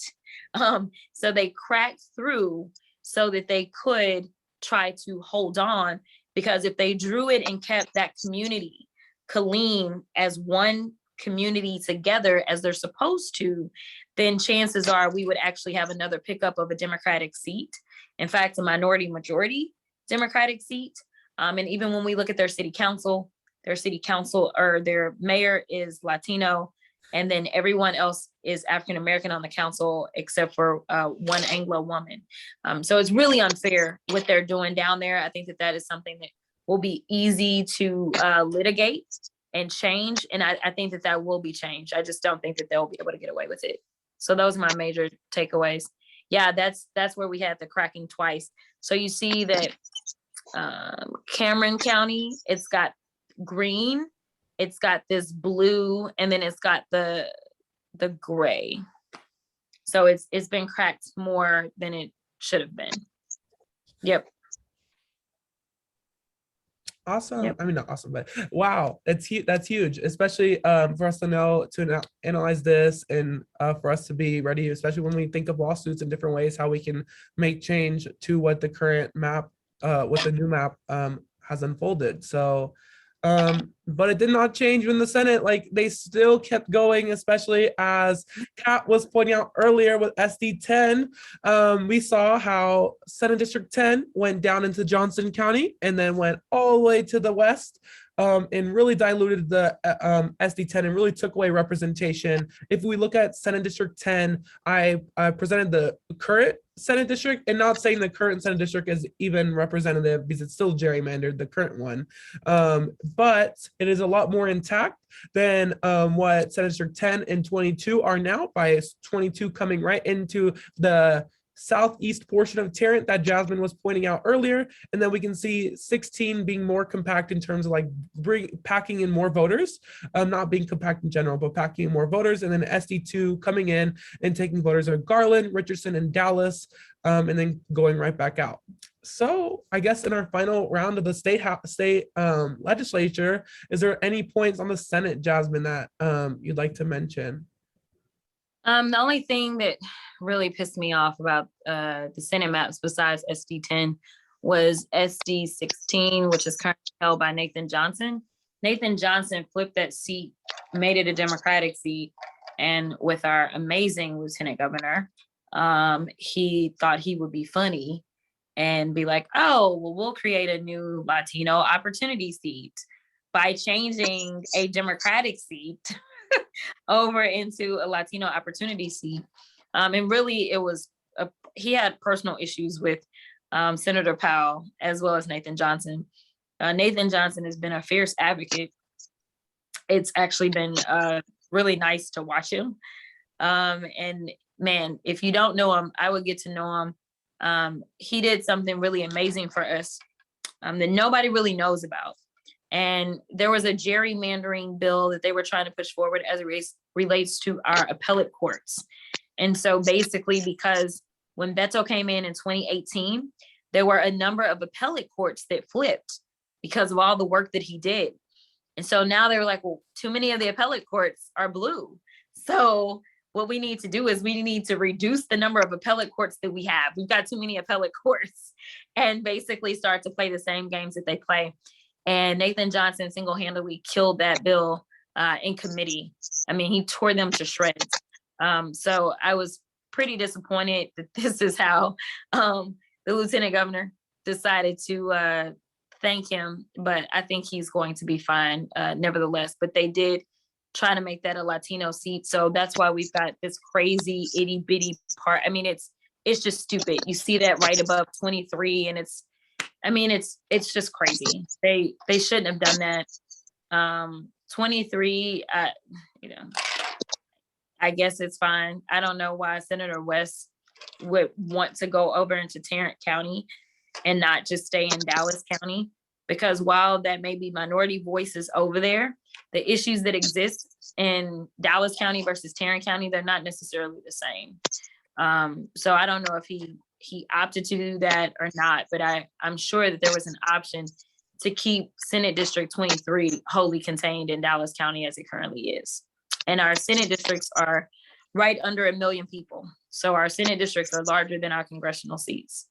So they cracked through so that they could try to hold on, because if they drew it and kept that community, Killeen, as one community together as they're supposed to, then chances are we would actually have another pickup of a Democratic seat. In fact, a minority majority Democratic seat. And even when we look at their city council or their mayor is Latino, and then everyone else is African-American on the council except for one Anglo woman. So it's really unfair what they're doing down there. I think that is something that will be easy to litigate and change. And I think that will be changed. I just don't think that they'll be able to get away with it. So those are my major takeaways. Yeah, that's where we had the cracking twice. So you see that Cameron County, it's got green, it's got this blue, and then it's got the gray. So it's been cracked more than it should have been. Yep. Awesome. Yep. I mean, not awesome, but wow, that's huge, especially for us to know to analyze this, and for us to be ready, especially when we think of lawsuits in different ways, how we can make change to what the current map, what the new map has unfolded. So but it did not change when the Senate, like, they still kept going, especially as Kat was pointing out earlier with SD 10. We saw how Senate District 10 went down into Johnson County and then went all the way to the west, and really diluted the SD 10 and really took away representation. If we look at Senate District 10, I presented the current Senate District, and not saying the current Senate District is even representative because it's still gerrymandered, the current one. But it is a lot more intact than what Senate District 10 and 22 are now, by 22 coming right into the southeast portion of Tarrant that Jasmine was pointing out earlier. And then we can see 16 being more compact in terms of like packing in more voters, not being compact in general, but packing in more voters. And then SD2 coming in and taking voters of Garland, Richardson, and Dallas, and then going right back out. So I guess in our final round of the state legislature, is there any points on the Senate, Jasmine, that you'd like to mention? The only thing that really pissed me off about the Senate maps besides SD 10 was SD 16, which is currently held by Nathan Johnson. Nathan Johnson flipped that seat, made it a Democratic seat, and with our amazing Lieutenant Governor, he thought he would be funny and be like, oh, well, we'll create a new Latino opportunity seat by changing a Democratic seat over into a Latino opportunity seat. And really it was, he had personal issues with Senator Powell as well as Nathan Johnson. Nathan Johnson has been a fierce advocate. It's actually been really nice to watch him. And man, if you don't know him, I would get to know him. He did something really amazing for us that nobody really knows about. And there was a gerrymandering bill that they were trying to push forward as it relates to our appellate courts. And so basically, because when Beto came in 2018, there were a number of appellate courts that flipped because of all the work that he did. And so now they were like, well, too many of the appellate courts are blue. So what we need to do is we need to reduce the number of appellate courts that we have. We've got too many appellate courts, and basically start to play the same games that they play. And Nathan Johnson single-handedly killed that bill in committee. I mean, he tore them to shreds. So I was pretty disappointed that this is how the lieutenant governor decided to thank him, but I think he's going to be fine nevertheless. But they did try to make that a Latino seat. So that's why we've got this crazy itty bitty part. I mean, it's just stupid. You see that right above 23, and it's just crazy. They shouldn't have done that. 23, I guess it's fine. I don't know why Senator West would want to go over into Tarrant County and not just stay in Dallas County, because while that may be minority voices over there, the issues that exist in Dallas County versus Tarrant County, they're not necessarily the same. So I don't know if he opted to do that or not, but I'm sure that there was an option to keep Senate District 23 wholly contained in Dallas County as it currently is. And our Senate districts are right under 1 million people. So our Senate districts are larger than our congressional seats.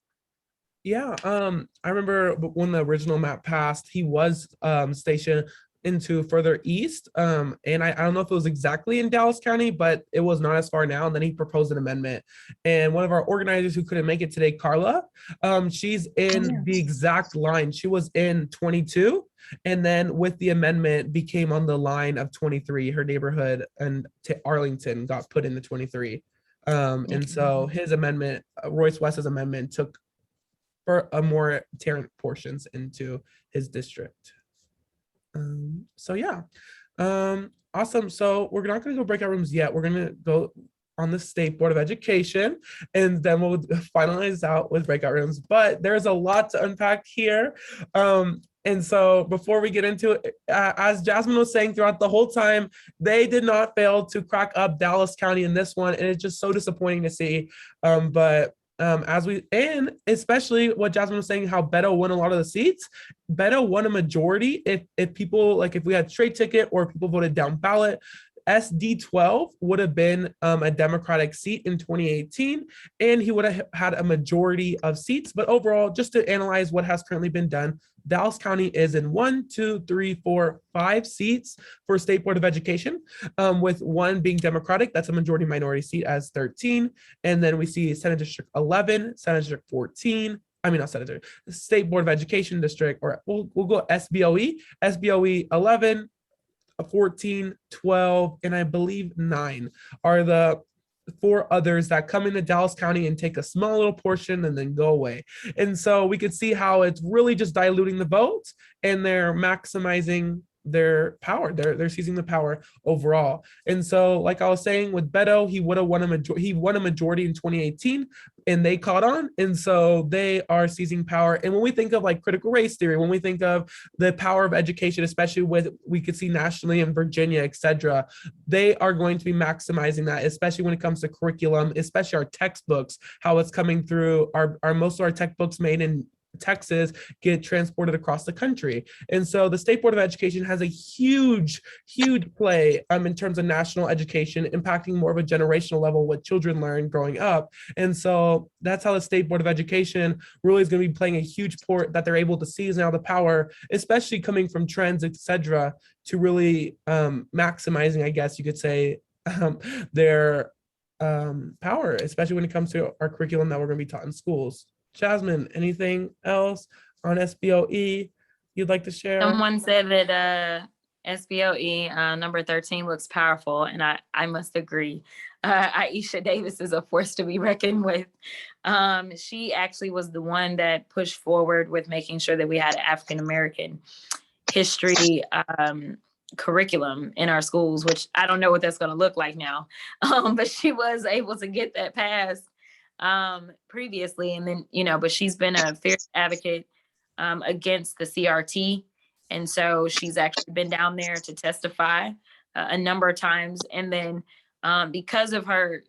Yeah, I remember when the original map passed, he was stationed into further east. And I don't know if it was exactly in Dallas County, but it was not as far now. And then he proposed an amendment. And one of our organizers who couldn't make it today, Carla, she's in the exact line. She was in 22. And then with the amendment became on the line of 23. Her neighborhood and Arlington got put into 23. And so his amendment, Royce West's amendment, took for a more Tarrant portions into his district. So yeah, awesome. So we're not going to go breakout rooms yet. We're going to go on the State Board of Education, and then we'll finalize out with breakout rooms. But there's a lot to unpack here. And so before we get into it, as Jasmine was saying throughout the whole time, they did not fail to crack up Dallas County in this one. And it's just so disappointing to see. And especially what Jasmine was saying, how Beto won a lot of the seats. Beto won a majority. If people, like if we had straight ticket or people voted down ballot, SD 12 would have been a Democratic seat in 2018, and he would have had a majority of seats. But overall, just to analyze what has currently been done, Dallas County is in 1, 2, 3, 4, 5 seats for State Board of Education, with one being Democratic. That's a majority minority seat as 13. And then we see Senate District 11, Senate District 14. I mean, not Senator, State Board of Education District, or we'll go SBOE, 11, 14, 12, and I believe 9 are the 4 others that come into Dallas County and take a small little portion and then go away. And so we could see how it's really just diluting the vote, and they're maximizing their power. They're seizing the power overall. And so, like I was saying with Beto, he would have won he won a majority in 2018, and they caught on. And so they are seizing power. And when we think of like critical race theory, when we think of the power of education, especially with, we could see nationally in Virginia, etc., they are going to be maximizing that, especially when it comes to curriculum, especially our textbooks, how it's coming through our most of our textbooks made in Texas get transported across the country. And so the State Board of Education has a huge play in terms of national education, impacting more of a generational level what children learn growing up. And so that's how the State Board of Education really is going to be playing a huge part, that they're able to seize now the power, especially coming from trends, etc., to really maximizing, I guess you could say, their power, especially when it comes to our curriculum that we're going to be taught in schools. Jasmine, anything else on SBOE you'd like to share? Someone said that SBOE number 13 looks powerful, and I must agree. Aisha Davis is a force to be reckoned with. She actually was the one that pushed forward with making sure that we had African-American history curriculum in our schools, which I don't know what that's going to look like now. But she was able to get that passed previously, and then but she's been a fierce advocate against the CRT, and so she's actually been down there to testify a number of times. And then because of her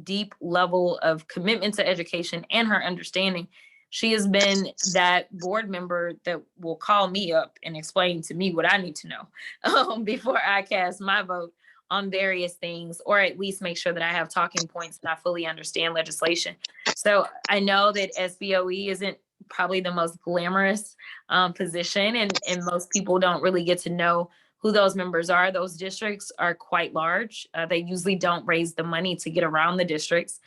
deep level of commitment to education and her understanding She has been that board member that will call me up and explain to me what I need to know before I cast my vote on various things, or at least make sure that I have talking points and I fully understand legislation. So I know that SBOE isn't probably the most glamorous position, and most people don't really get to know who those members are. Those districts are quite large. They usually don't raise the money to get around the districts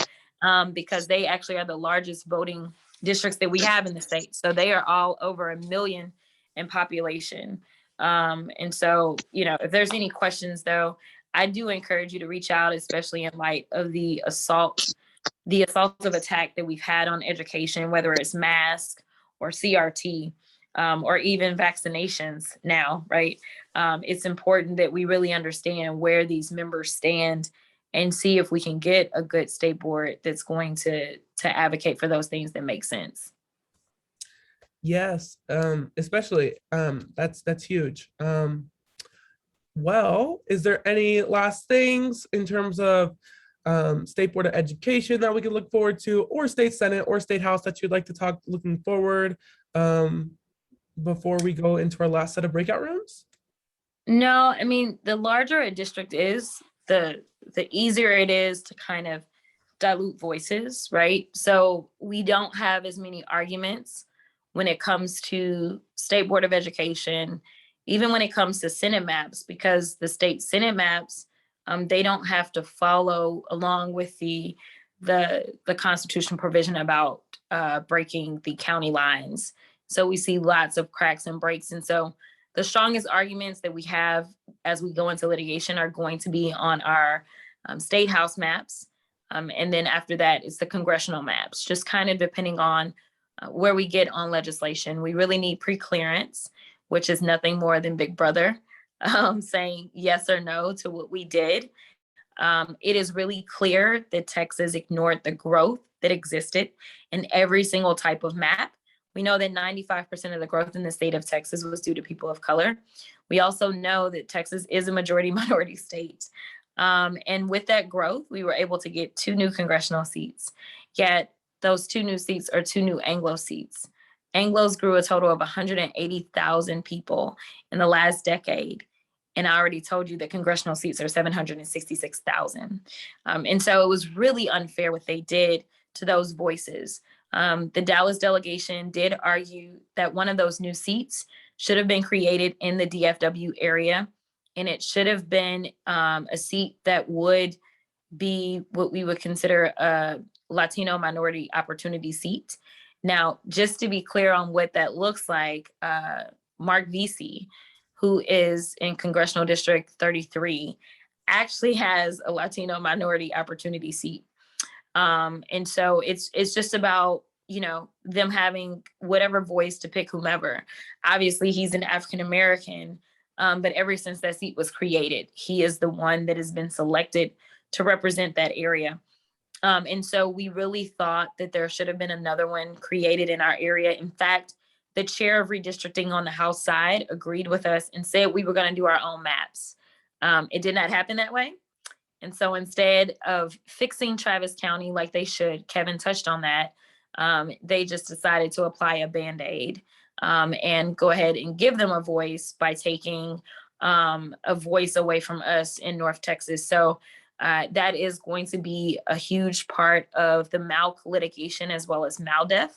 because they actually are the largest voting districts that we have in the state. So they are all over 1 million in population. And so, if there's any questions though, I do encourage you to reach out, especially in light of the assaults of attack that we've had on education, whether it's mask or CRT, or even vaccinations now, right? It's important that we really understand where these members stand and see if we can get a good state board that's going to advocate for those things that make sense. Yes, especially that's huge. Well, is there any last things in terms of State Board of Education that we can look forward to, or State Senate or State House that you'd like to talk looking forward before we go into our last set of breakout rooms? No, I mean, the larger a district is, the easier it is to kind of dilute voices, right? So we don't have as many arguments when it comes to State Board of Education, even when it comes to Senate maps, because the state Senate maps, they don't have to follow along with the Constitution provision about breaking the county lines. So we see lots of cracks and breaks. And so the strongest arguments that we have as we go into litigation are going to be on our state house maps. And then after that, it's the congressional maps, just kind of depending on where we get on legislation. We really need pre-clearance, which is nothing more than Big Brother saying yes or no to what we did. It is really clear that Texas ignored the growth that existed in every single type of map. We know that 95% of the growth in the state of Texas was due to people of color. We also know that Texas is a majority minority state. And with that growth, we were able to get 2 new congressional seats. Yet those 2 new seats are 2 new Anglo seats. Anglos grew a total of 180,000 people in the last decade. And I already told you that congressional seats are 766,000. And so it was really unfair what they did to those voices. The Dallas delegation did argue that one of those new seats should have been created in the DFW area. And it should have been a seat that would be what we would consider a Latino minority opportunity seat. Now, just to be clear on what that looks like, Mark Vesey, who is in Congressional District 33, actually has a Latino minority opportunity seat. And so it's just about, them having whatever voice to pick whomever. Obviously, he's an African-American, but ever since that seat was created, he is the one that has been selected to represent that area. And so we really thought that there should have been another one created in our area. In fact, the chair of redistricting on the House side agreed with us and said we were going to do our own maps. It did not happen that way. And so instead of fixing Travis County like they should, Kevin touched on that, they just decided to apply a Band-Aid and go ahead and give them a voice by taking a voice away from us in North Texas. So that is going to be a huge part of the MALC litigation as well as MALDEF,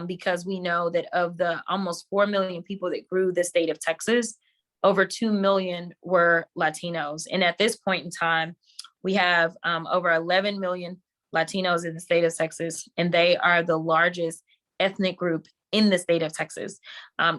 because we know that of the almost 4 million people that grew the state of Texas, over 2 million were Latinos. And at this point in time, we have over 11 million Latinos in the state of Texas, and they are the largest ethnic group in the state of Texas.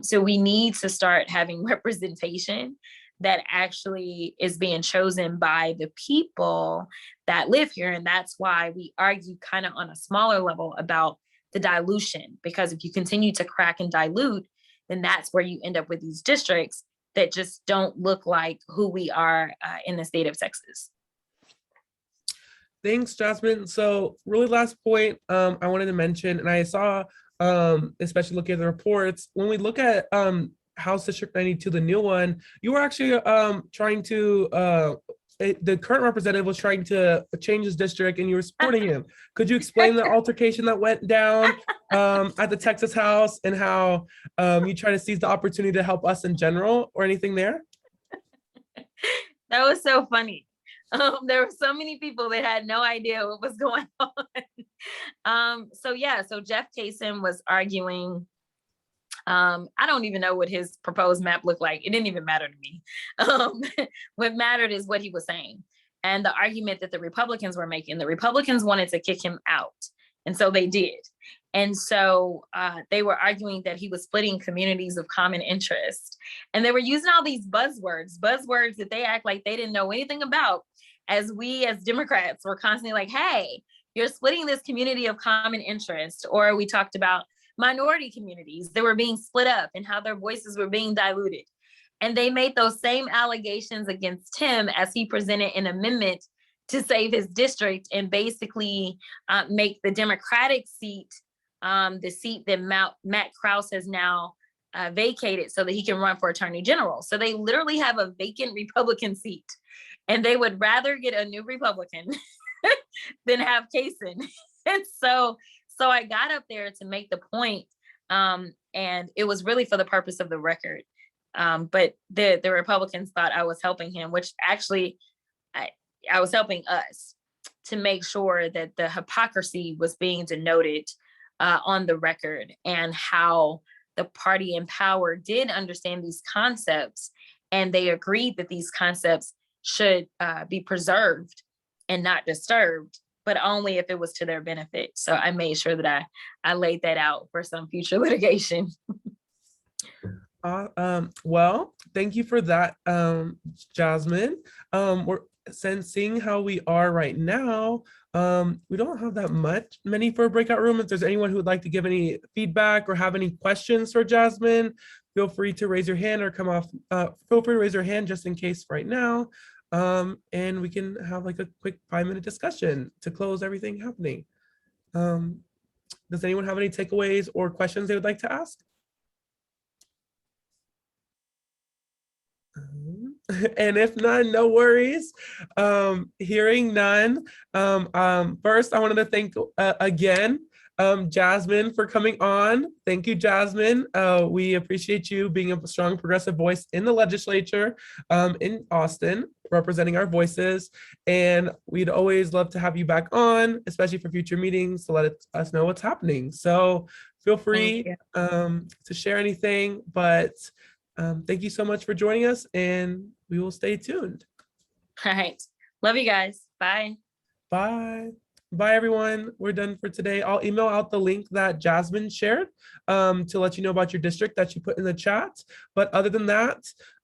So we need to start having representation that actually is being chosen by the people that live here. And that's why we argue kind of on a smaller level about the dilution, because if you continue to crack and dilute, then that's where you end up with these districts that just don't look like who we are in the state of Texas. Thanks, Jasmine. So really last point I wanted to mention, and I saw, especially looking at the reports, when we look at House District 92, the new one, you were actually trying to the current representative was trying to change his district and you were supporting him. Could you explain the altercation that went down at the Texas House and how you try to seize the opportunity to help us in general or anything there? That was so funny. There were so many people that had no idea what was going on. So Jeff Kaysen was arguing. I don't even know what his proposed map looked like. It didn't even matter to me. What mattered is what he was saying. And the argument that the Republicans were making, the Republicans wanted to kick him out. And so they did. And so they were arguing that he was splitting communities of common interest. And they were using all these buzzwords that they act like they didn't know anything about, as we as Democrats were constantly like, hey, you're splitting this community of common interest. Or we talked about minority communities that were being split up and how their voices were being diluted. And they made those same allegations against him as he presented an amendment to save his district and basically make the Democratic seat the seat that Matt Krause has now vacated so that he can run for Attorney General. So they literally have a vacant Republican seat, and they would rather get a new Republican than have Kaysen. And so I got up there to make the point, and it was really for the purpose of the record. But the Republicans thought I was helping him, which actually I was helping us to make sure that the hypocrisy was being denoted on the record, and how the party in power did understand these concepts, and they agreed that these concepts should be preserved and not disturbed, but only if it was to their benefit. So I made sure that I laid that out for some future litigation. Well, thank you for that, Jasmine. We're seeing how we are right now. We don't have that many for a breakout room. If there's anyone who would like to give any feedback or have any questions for Jasmine, feel free to raise your hand or come off. Feel free to raise your hand just in case right now. And we can have like a quick 5-minute discussion to close everything happening. Does anyone have any takeaways or questions they would like to ask? And if none, no worries. Hearing none. First, I wanted to thank again Jasmine for coming on. Thank you, Jasmine. We appreciate you being a strong progressive voice in the legislature in Austin, representing our voices. And we'd always love to have you back on, especially for future meetings, to let us know what's happening. So feel free to share anything, but thank you so much for joining us, and we will stay tuned. All right. Love you guys. Bye. Bye. Bye, everyone. We're done for today. I'll email out the link that Jasmine shared to let you know about your district that you put in the chat. But other than that,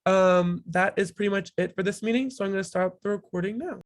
that is pretty much it for this meeting. So I'm going to stop the recording now.